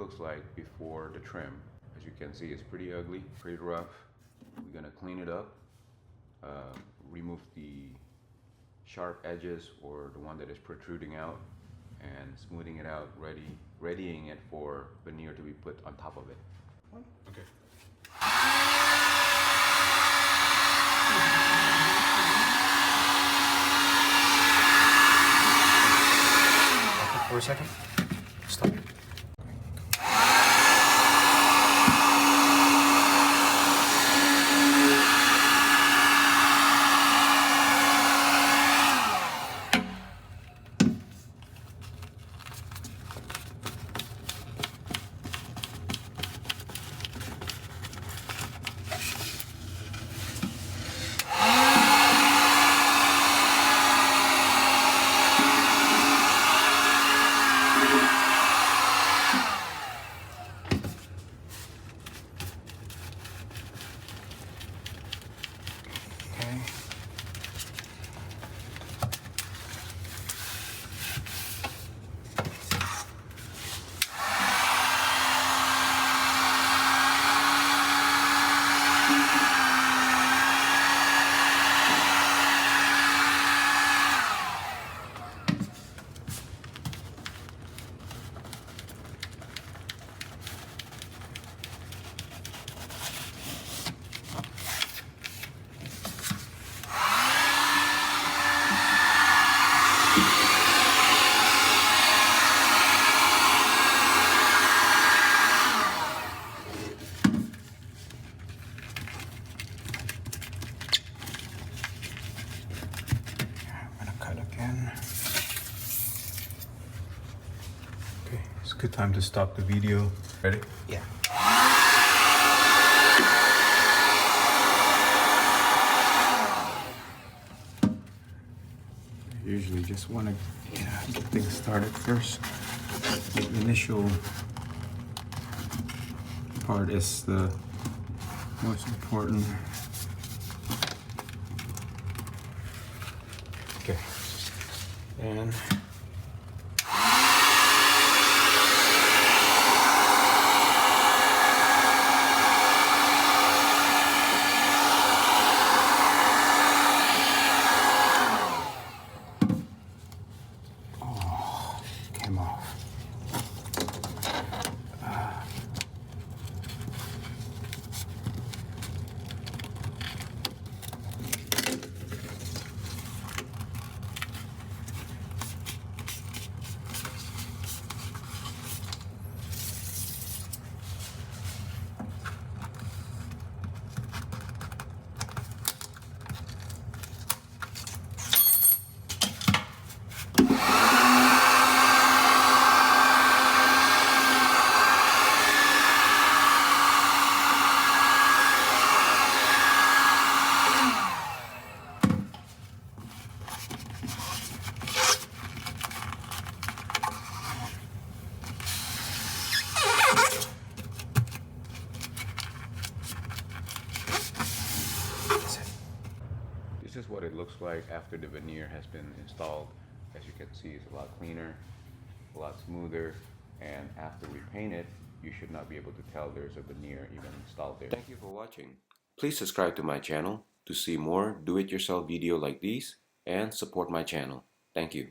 looks like before the trim. As you can see, it's pretty ugly, pretty rough. We're gonna clean it up, remove the sharp edges or the one that is protruding out, and smoothing it out, readying it for veneer to be put on top of it. Okay. For a second. Stop. Okay, it's a good time to stop the video. Ready? Yeah. Usually just want to get things started first. The initial part is the most important. Okay, and came off. This is what it looks like after the veneer has been installed. As you can see, it's a lot cleaner, a lot smoother, and after we paint it, you should not be able to tell there's a veneer even installed there. Thank you for watching. Please subscribe to my channel to see more do-it-yourself video like these and support my channel. Thank you.